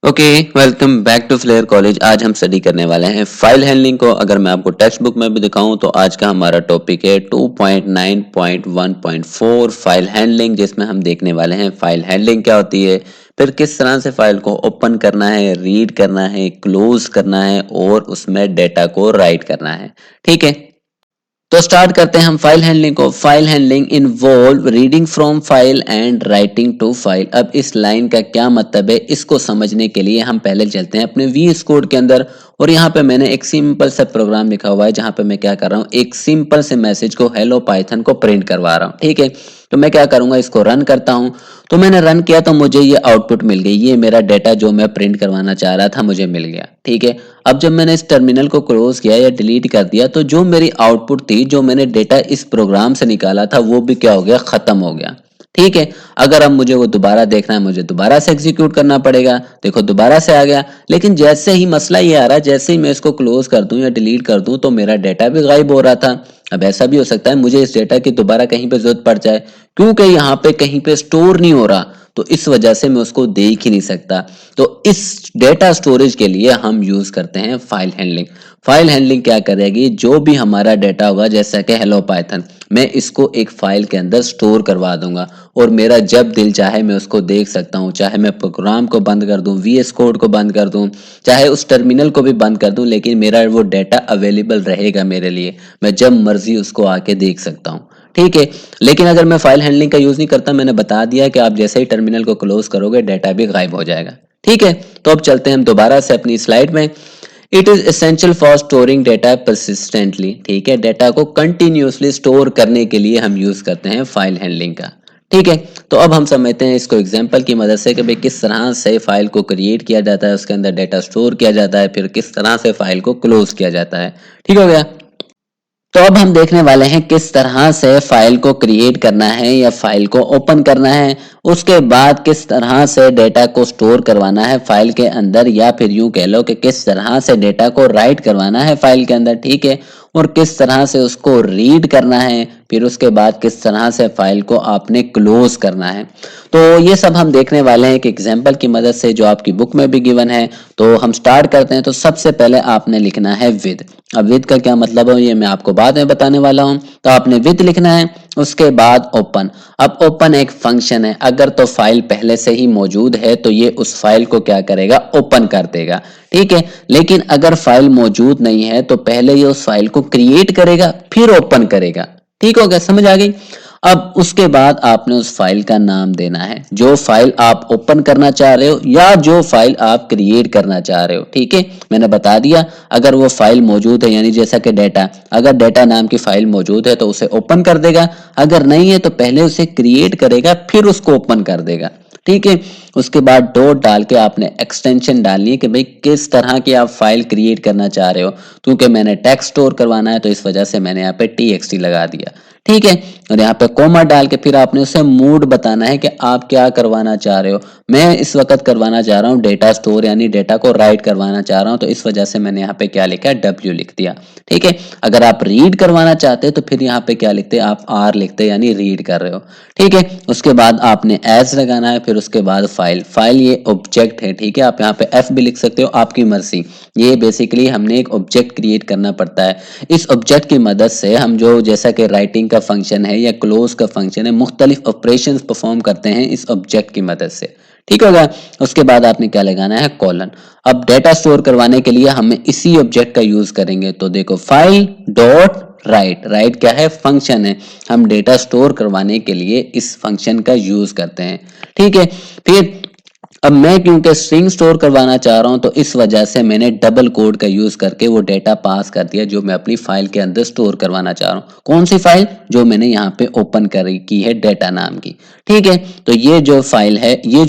Okay, welcome back to Flair college. आज हम study करने वाले हैं फाइल हैंडलिंग को। अगर मैं आपको टेक्स्ट बुक में भी दिखाऊं तो आज का हमारा टॉपिक है 2.9.1.4 फाइल हैंडलिंग, जिसमें हम देखने वाले हैं फाइल हैंडलिंग क्या होती है, फिर किस तरह से फाइल को ओपन करना है, रीड करना है, क्लोज करना है और उसमें डेटा को राइट करना है। ठीक है, तो स्टार्ट करते हैं हम फाइल हैंडलिंग को। File handling involve reading from file and writing to file. अब इस लाइन का क्या मतलब है, इसको समझने के लिए हम पहले चलते हैं अपने VS कोड के अंदर। और यहाँ पे मैंने एक सिंपल सा प्रोग्राम लिखा हुआ है जहाँ पे मैं क्या कर रहा हूँ, एक सिंपल से मैसेज को हेलो पाइथन को प्रिंट करवा रहा हूँ। ठीक है, तो मैं क्या करूंगा, इसको रन करता हूँ। तो मैंने रन किया तो मुझे ये आउटपुट मिल गई, ये मेरा डेटा जो मैं प्रिंट करवाना चाह रहा था मुझे मिल गया। ठीक है, अब जब मैंने इस टर्मिनल को क्लोज किया या डिलीट कर दिया तो जो मेरी आउटपुट थी, जो मैंने डेटा इस प्रोग्राम से निकाला था, वो भी क्या हो गया, खत्म हो गया। ठीक है, अगर अब मुझे वो दोबारा देखना है, मुझे दोबारा से एग्जीक्यूट करना पड़ेगा। देखो दोबारा से आ गया, लेकिन जैसे ही मसला ये आ रहा है, जैसे ही मैं इसको क्लोज कर दूं या डिलीट कर दूं तो मेरा डेटा भी गायब हो रहा था। अब ऐसा भी हो सकता है मुझे इस डेटा की दोबारा कहीं पे जरूरत पड़ जाए, क्योंकि यहाँ पे कहीं पे स्टोर नहीं हो रहा, तो इस वजह से मैं उसको देख ही नहीं सकता। तो इस डेटा स्टोरेज के लिए हम यूज करते हैं फाइल हैंडलिंग। फाइल हैंडलिंग क्या करेगी, जो भी हमारा डेटा होगा, जैसा कि हेलो पाइथन, मैं इसको एक फाइल के अंदर स्टोर करवा दूंगा और मेरा जब दिल चाहे मैं उसको देख सकता हूँ। चाहे मैं प्रोग्राम को बंद कर दूं, VS कोड को बंद कर दूं, चाहे उस टर्मिनल को भी बंद कर दूं, लेकिन मेरा वो डेटा अवेलेबल रहेगा मेरे लिए। मैं जब मर्जी उसको आके देख सकता हूँ। ठीक है, लेकिन अगर मैं फाइल हैंडलिंग का यूज नहीं करता, मैंने बता दिया कि आप जैसे ही टर्मिनल को क्लोज करोगे डेटा भी गायब हो जाएगा। ठीक है, तो अब चलते हैं हम दोबारा से अपनी स्लाइड में। It is essential for storing data persistently. ठीक है, डेटा को कंटिन्यूसली स्टोर करने के लिए हम यूज करते हैं फाइल हैंडलिंग का। ठीक है, तो अब हम समझते हैं इसको एग्जांपल की मदद से कि भाई किस तरह से फाइल को क्रिएट किया जाता है, उसके अंदर डेटा स्टोर किया जाता है, फिर किस तरह से फाइल को क्लोज किया जाता है। ठीक हो गया, तो अब हम देखने वाले हैं किस तरह से फाइल को क्रिएट करना है या फाइल को ओपन करना है, उसके बाद किस तरह से डेटा को स्टोर करवाना है फाइल के अंदर, या फिर यूं कह लो कि किस तरह से डेटा को राइट करवाना है फाइल के अंदर। ठीक है, और किस तरह से उसको रीड करना है, फिर उसके बाद किस तरह से फाइल को आपने क्लोज करना है। तो ये सब हम देखने वाले हैं एक एग्जांपल की मदद से, जो आपकी बुक में भी गिवन है। तो हम स्टार्ट करते हैं। तो सबसे पहले आपने लिखना है विद। अब विद का क्या मतलब है ये मैं आपको बाद में बताने वाला हूं। तो आपने विद लिखना है, उसके बाद ओपन। अब ओपन एक फंक्शन है, अगर तो फाइल पहले से ही मौजूद है तो ये उस फाइल को क्या करेगा, ओपन कर देगा। ठीक है, लेकिन अगर फाइल मौजूद नहीं है तो पहले ये उस फाइल को क्रिएट करेगा फिर ओपन करेगा। ठीक हो गया, समझ आ गई। अब उसके बाद आपने उस फाइल का नाम देना है, जो फाइल आप ओपन करना चाह रहे हो या जो फाइल आप क्रिएट करना चाह रहे हो। ठीक है, मैंने बता दिया, अगर वो फाइल मौजूद है, यानी जैसा कि डेटा, अगर डेटा नाम की फाइल मौजूद है तो उसे ओपन कर देगा, अगर नहीं है तो पहले उसे क्रिएट करेगा फिर उसको ओपन कर देगा। ठीक है, उसके बाद डॉट डाल के आपने एक्सटेंशन डालनी है कि भाई किस तरह की आप फाइल क्रिएट करना चाह रहे हो। क्योंकि मैंने टेक्स्ट स्टोर करवाना है तो इस वजह से मैंने यहाँ पे TXT लगा दिया। ठीक है, और यहाँ पे कोमा डाल के फिर आपने उसे मूड बताना है कि आप क्या करवाना चाह रहे हो। मैं इस वक्त करवाना चाह रहा हूँ डेटा स्टोर, यानी डेटा को राइट करवाना चाह रहा हूँ, तो इस वजह से मैंने यहाँ पे क्या लिखा है, W लिख दिया। ठीक है, अगर आप रीड करवाना चाहते हैं तो फिर यहाँ पे क्या लिखते हैं, आप R लिखते हैं, यानी रीड कर रहे हो। ठीक है, उसके बाद आपने एज लगाना है, फिर उसके बाद फाइल। फाइल ये ऑब्जेक्ट है। ठीक है, आप यहाँ पे F भी लिख सकते हो, आपकी मर्जी। ये बेसिकली हमने एक ऑब्जेक्ट क्रिएट करना पड़ता है। इस ऑब्जेक्ट की मदद से हम जो, जैसा कि राइटिंग का फंक्शन है या क्लोज का फंक्शन है, मुख्तलिफ ऑपरेशंस परफॉर्म करते हैं इस ऑब्जेक्ट की मदद से। ठीक होगा, उसके बाद आपने क्या लगाना है, कॉलन। अब डेटा स्टोर करवाने के लिए हमें इसी ऑब्जेक्ट का यूज करेंगे। तो देखो फाइल डॉट राइट, राइट क्या है, फंक्शन है। हम डेटा स्टोर करवाने के लिए इस फंक्शन का यूज करते हैं। ठीक है, फिर अब मैं क्योंकि स्ट्रिंग स्टोर करवाना चाह रहा हूं तो इस वजह से मैंने डबल कोड का यूज करके वो डेटा पास कर दिया जो मैं अपनी फाइल के अंदर स्टोर करवाना चाह रहा हूं। कौन सी फाइल, जो मैंने यहाँ पे ओपन करी की है, डेटा नाम की। ठीक है, तो ये जो फाइल है, ये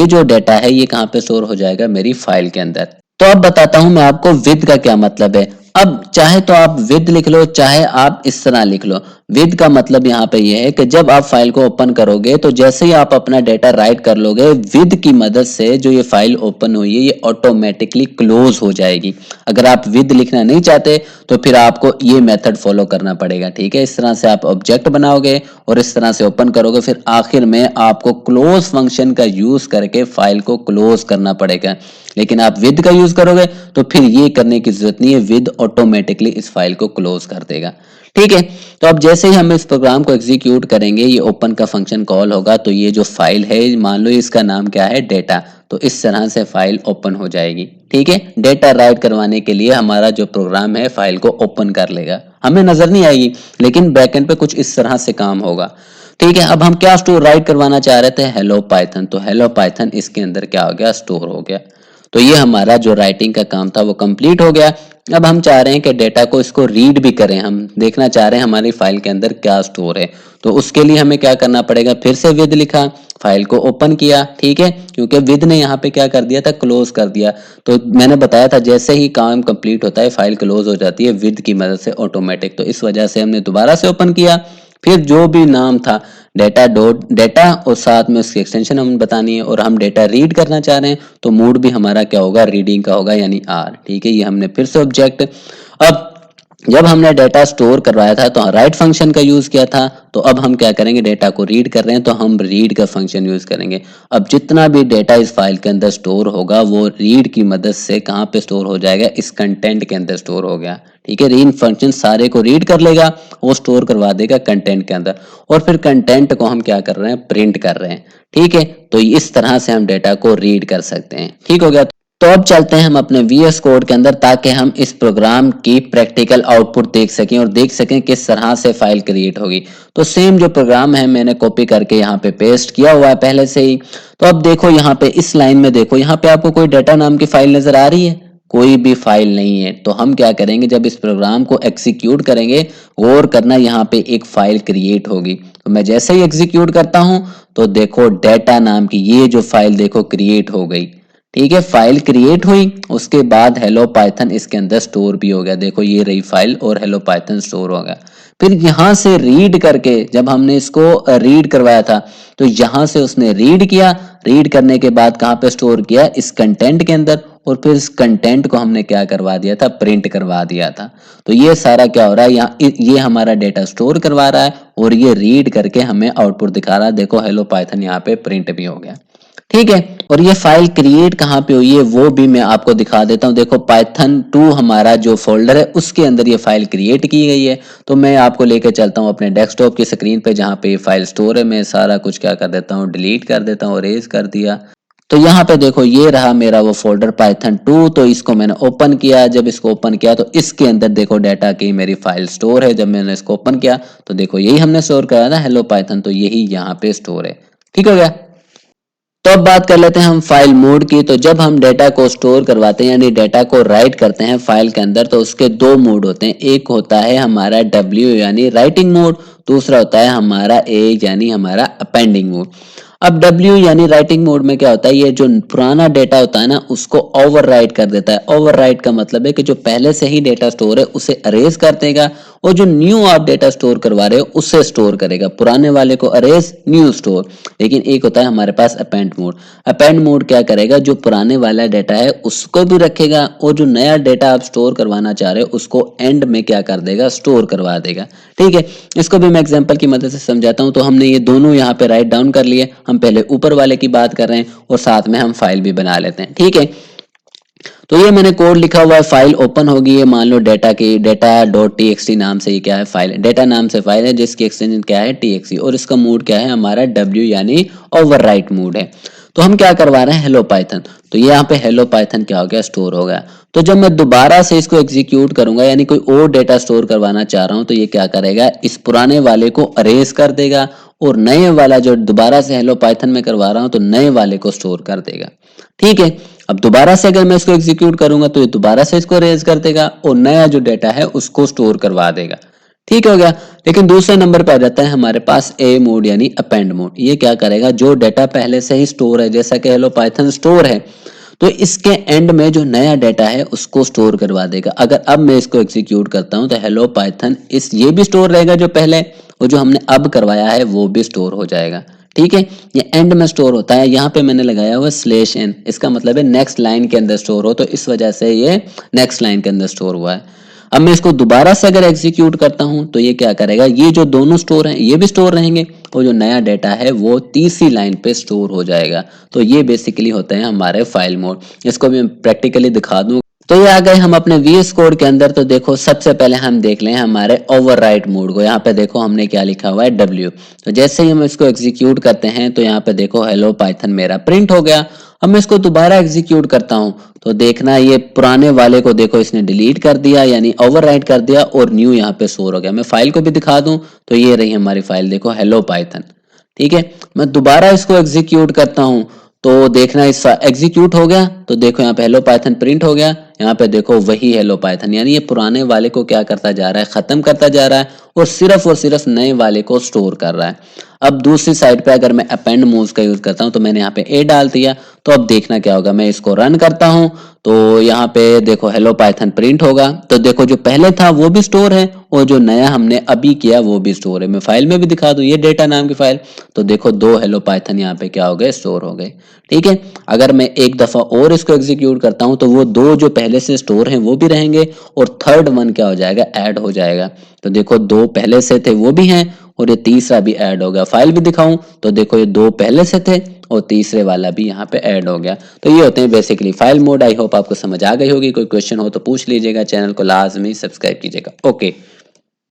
जो डेटा है, ये कहाँ पे स्टोर हो जाएगा, मेरी फाइल के अंदर। तो अब बताता हूं मैं आपको विद का क्या मतलब है। अब चाहे तो आप विद लिख लो, चाहे आप इस तरह लिख लो। विद का मतलब यहाँ पे ये है कि जब आप फाइल को ओपन करोगे तो जैसे ही आप अपना डेटा राइट कर लोगे, विद की मदद से जो ये फाइल ओपन हुई है ये ऑटोमेटिकली क्लोज हो जाएगी। अगर आप विद लिखना नहीं चाहते तो फिर आपको ये मेथड फॉलो करना पड़ेगा, ठीक है। इस तरह से आप ऑब्जेक्ट बनाओगे और इस तरह से ओपन करोगे, फिर आखिर में आपको क्लोज फंक्शन का यूज करके फाइल को क्लोज करना पड़ेगा। लेकिन आप विद का यूज करोगे तो फिर ये करने की जरूरत नहीं है, विद ऑटोमेटिकली इस फाइल को क्लोज कर देगा, ठीक है। तो अब जैसे ही हम इस प्रोग्राम को एग्जीक्यूट करेंगे, ये ओपन का फंक्शन कॉल होगा, तो ये जो फाइल है मान लो इसका नाम क्या है, डेटा, तो इस तरह से फाइल ओपन हो जाएगी, ठीक है। डेटा राइट करवाने के लिए हमारा जो प्रोग्राम है फाइल को ओपन कर लेगा, हमें नजर नहीं आएगी लेकिन बैकएंड पे कुछ इस तरह से काम होगा, ठीक है। अब हम क्या स्टोर राइट करवाना चाह रहे थे, हेलो पाइथन, तो हेलो पाइथन इसके अंदर क्या हो गया, स्टोर हो गया। तो ये हमारा जो राइटिंग का काम था वो कंप्लीट हो गया। अब हम चाह रहे हैं कि डेटा को इसको रीड भी करें, हम देखना चाह रहे हैं हमारी फाइल के अंदर क्या स्टोर है। तो उसके लिए हमें क्या करना पड़ेगा, फिर से विद लिखा, फाइल को ओपन किया, ठीक है, क्योंकि विद ने यहाँ पे क्या कर दिया था, क्लोज कर दिया। तो मैंने बताया था जैसे ही काम कंप्लीट होता है फाइल क्लोज हो जाती है विद की मदद से ऑटोमेटिक। तो इस वजह से हमने दोबारा से ओपन किया, फिर जो भी नाम था डेटा डॉट डेटा और साथ में उसकी एक्सटेंशन हम बतानी है, और हम डेटा रीड करना चाह रहे हैं तो मोड भी हमारा क्या होगा, रीडिंग का होगा, यानी आर, ठीक है। ये हमने फिर से ऑब्जेक्ट, अब जब हमने डेटा स्टोर करवाया था तो राइट फंक्शन का यूज किया था, तो अब हम क्या करेंगे, डेटा को रीड कर रहे हैं तो हम रीड का फंक्शन यूज करेंगे। अब जितना भी डेटा इस फाइल के अंदर स्टोर होगा वो रीड की मदद से कहाँ पे स्टोर हो जाएगा, इस कंटेंट के अंदर स्टोर हो गया, ठीक है। रीड फंक्शन सारे को रीड कर लेगा, वो स्टोर करवा देगा कंटेंट के अंदर, और फिर कंटेंट को हम क्या कर रहे हैं, प्रिंट कर रहे हैं, ठीक है। तो इस तरह से हम डेटा को रीड कर सकते हैं, ठीक हो गया। तो अब चलते हैं हम अपने VS कोड के अंदर, ताकि हम इस प्रोग्राम की प्रैक्टिकल आउटपुट देख सकें और देख सकें किस तरह से फाइल क्रिएट होगी। तो सेम जो प्रोग्राम है मैंने कॉपी करके यहाँ पे पेस्ट किया हुआ है पहले से ही। तो अब देखो यहाँ पे इस लाइन में देखो, यहाँ पे आपको कोई डेटा नाम की फाइल नजर आ रही है, कोई भी फाइल नहीं है। तो हम क्या करेंगे, जब इस प्रोग्राम को एग्जीक्यूट करेंगे, गौर करना यहाँ पे एक फाइल क्रिएट होगी। तो मैं जैसे ही एग्जीक्यूट करता हूं तो देखो डेटा नाम की ये जो फाइल देखो क्रिएट हो गई, ठीक है। फाइल क्रिएट हुई, उसके बाद हेलो पाइथन इसके अंदर स्टोर भी हो गया, देखो ये रही फाइल और हेलो पाइथन स्टोर हो गया। फिर यहां से रीड करके, जब हमने इसको रीड करवाया था तो यहां से उसने रीड किया, रीड करने के बाद कहां पे स्टोर किया, इस कंटेंट के अंदर, और फिर इस कंटेंट को हमने क्या करवा दिया था, प्रिंट करवा दिया था। तो ये सारा क्या हो रहा है, यहाँ ये हमारा डेटा स्टोर करवा रहा है और ये रीड करके हमें आउटपुट दिखा रहा है, देखो हेलो पाइथन यहाँ पे प्रिंट भी हो गया, ठीक है। और ये फाइल क्रिएट कहाँ पे हुई है वो भी मैं आपको दिखा देता हूँ। देखो पाइथन 2 हमारा जो फोल्डर है उसके अंदर ये फाइल क्रिएट की गई है। तो मैं आपको लेके चलता हूँ अपने डेस्कटॉप की स्क्रीन पे जहाँ पे ये फाइल स्टोर है। मैं सारा कुछ क्या कर देता हूँ, डिलीट कर देता हूँ, इरेज कर दिया। तो यहाँ पे देखो ये रहा मेरा वो फोल्डर पाइथन 2। तो इसको मैंने ओपन किया, जब इसको ओपन किया तो इसके अंदर देखो डाटा की मेरी फाइल स्टोर है। जब मैंने इसको ओपन किया तो देखो यही हमने स्टोर करा था, हेलो पाइथन, तो यही यहाँ पे स्टोर है, ठीक हो गया। तो अब बात कर लेते हैं हम फाइल मोड की। तो जब हम डेटा को स्टोर करवाते हैं यानी डेटा को राइट करते हैं फाइल के अंदर, तो उसके दो मोड होते हैं। एक होता है हमारा W यानी राइटिंग मोड, दूसरा होता है हमारा A यानी हमारा अपेंडिंग मोड। अब W यानी राइटिंग मोड में क्या होता है, ये जो पुराना डेटा होता है ना उसको ओवरराइट कर देता है। ओवरराइट का मतलब है कि जो पहले से ही डेटा स्टोर है उसे अरेज कर देगा, और जो न्यू आप डेटा स्टोर करवा रहे हो उसे स्टोर करेगा। पुराने वाले को अरेज, न्यू स्टोर। लेकिन एक होता है हमारे पास अपेंड मोड। अपेंड मोड क्या करेगा, जो पुराने वाला डेटा है उसको भी रखेगा, और जो नया डेटा आप स्टोर करवाना चाह रहे हो उसको एंड में क्या कर देगा, स्टोर करवा देगा, ठीक है। इसको भी मैं एग्जांपल की मदद से समझाता हूं। तो हमने ये दोनों यहाँ पे राइट डाउन कर लिए। हम पहले ऊपर वाले की बात कर रहे हैं और साथ में हम फाइल भी बना लेते हैं, ठीक है। तो ये मैंने कोड लिखा हुआ है, फाइल ओपन होगी। ये मान लो डेटा की data.txt नाम से, ये क्या है, फाइल, डेटा नाम से फाइल है जिसकी एक्सटेंशन क्या है, txt, और इसका मोड क्या है हमारा W यानी ओवरराइट मोड है। तो हम क्या करवा रहे हैं, हेलो पाइथन। तो ये यहाँ पे हेलो पाइथन क्या हो गया, स्टोर हो गया। तो जब मैं दोबारा से इसको एग्जीक्यूट करूंगा यानी कोई और डेटा स्टोर करवाना चाह रहा हूं, तो ये क्या करेगा, इस पुराने वाले को अरेज कर देगा, और नए वाला जो दोबारा से हेलो पाइथन में करवा रहा हूं तो नए वाले को स्टोर कर देगा, ठीक है। अब दोबारा से अगर मैं इसको एग्जीक्यूट करूंगा तो ये दोबारा से इसको रेज कर देगा और नया जो डेटा है उसको स्टोर करवा देगा, ठीक हो गया। लेकिन दूसरे नंबर पे आ जाता है हमारे पास ए मोड यानी अपेंड मोड। ये क्या करेगा, जो डेटा पहले से ही स्टोर है, जैसा कि हेलो पाइथन स्टोर है, तो इसके एंड में जो नया डाटा है उसको स्टोर करवा देगा। अगर अब मैं इसको एग्जीक्यूट करता हूं तो हेलो पाइथन इस ये भी स्टोर रहेगा जो पहले, और जो हमने अब करवाया है वो भी स्टोर हो जाएगा। ठीक है, ये एंड में स्टोर होता है। यहाँ पे मैंने लगाया हुआ स्लैश एन, इसका मतलब है नेक्स्ट लाइन के अंदर स्टोर हो, तो इस वजह से ये नेक्स्ट लाइन के अंदर स्टोर हुआ है। अब मैं इसको दोबारा से अगर एग्जीक्यूट करता हूं तो ये क्या करेगा, ये जो दोनों स्टोर हैं ये भी स्टोर रहेंगे, और जो नया डाटा है वो तीसरी लाइन पे स्टोर हो जाएगा। तो ये बेसिकली होते हैं हमारे फाइल मोड। इसको भी मैं प्रैक्टिकली दिखा दूं। तो ये आ गए हम अपने VS कोड के अंदर। तो देखो सबसे पहले हम देख लें हमारे ओवरराइट मोड को। यहाँ पे देखो हमने क्या लिखा हुआ है, W। तो जैसे ही हम इसको एग्जीक्यूट करते हैं तो यहाँ पे देखो हेलो पाइथन मेरा प्रिंट हो गया। अब मैं इसको दोबारा एग्जीक्यूट करता हूँ तो देखना ये पुराने वाले को देखो इसने डिलीट कर दिया, यानी ओवरराइट कर दिया, और न्यू यहाँ पे शोर हो गया। मैं फाइल को भी दिखा दूं तो ये रही हमारी फाइल, देखो हेलो पाइथन। ठीक है, मैं दोबारा इसको एग्जीक्यूट करता हूं तो देखना इस एग्जीक्यूट हो गया, तो देखो यहाँ पे हेलो पाइथन प्रिंट हो गया। यहाँ पे देखो वही हेलो पाइथन, यानी ये पुराने वाले को क्या करता जा रहा है, खत्म करता जा रहा है, और सिर्फ नए वाले को स्टोर कर रहा है। अब दूसरी साइड पे अगर मैं अपेंड मूव्स का यूज करता हूं तो मैंने यहाँ पे ए डाल दिया। तो अब देखना क्या होगा, मैं इसको रन करता हूं तो यहाँ पे देखो हेलो पाइथन प्रिंट होगा। तो देखो जो पहले था वो भी स्टोर है, और जो नया हमने अभी किया वो भी स्टोर है। मैं फाइल में भी दिखा दूं, ये डेटा नाम की फाइल। तो देखो दो हेलो पाइथन यहाँ पे क्या हो गए, स्टोर हो गए। ठीक है, अगर मैं एक दफा और इसको एग्जीक्यूट करता हूं तो वो दो जो पहले से स्टोर हैं वो भी रहेंगे, और थर्ड वन क्या हो जाएगा, ऐड हो जाएगा। तो देखो दो पहले से थे वो भी हैं, और ये तीसरा भी ऐड हो गया। फाइल भी दिखाऊं तो देखो ये दो पहले से थे और तीसरे वाला भी यहाँ पे ऐड हो गया। तो ये होते हैं basically file mode. I hope आपको समझ आ गई होगी। कोई क्वेश्चन हो तो पूछ लीजिएगा। चैनल को लाजमी सब्सक्राइब कीजिएगा। ओके।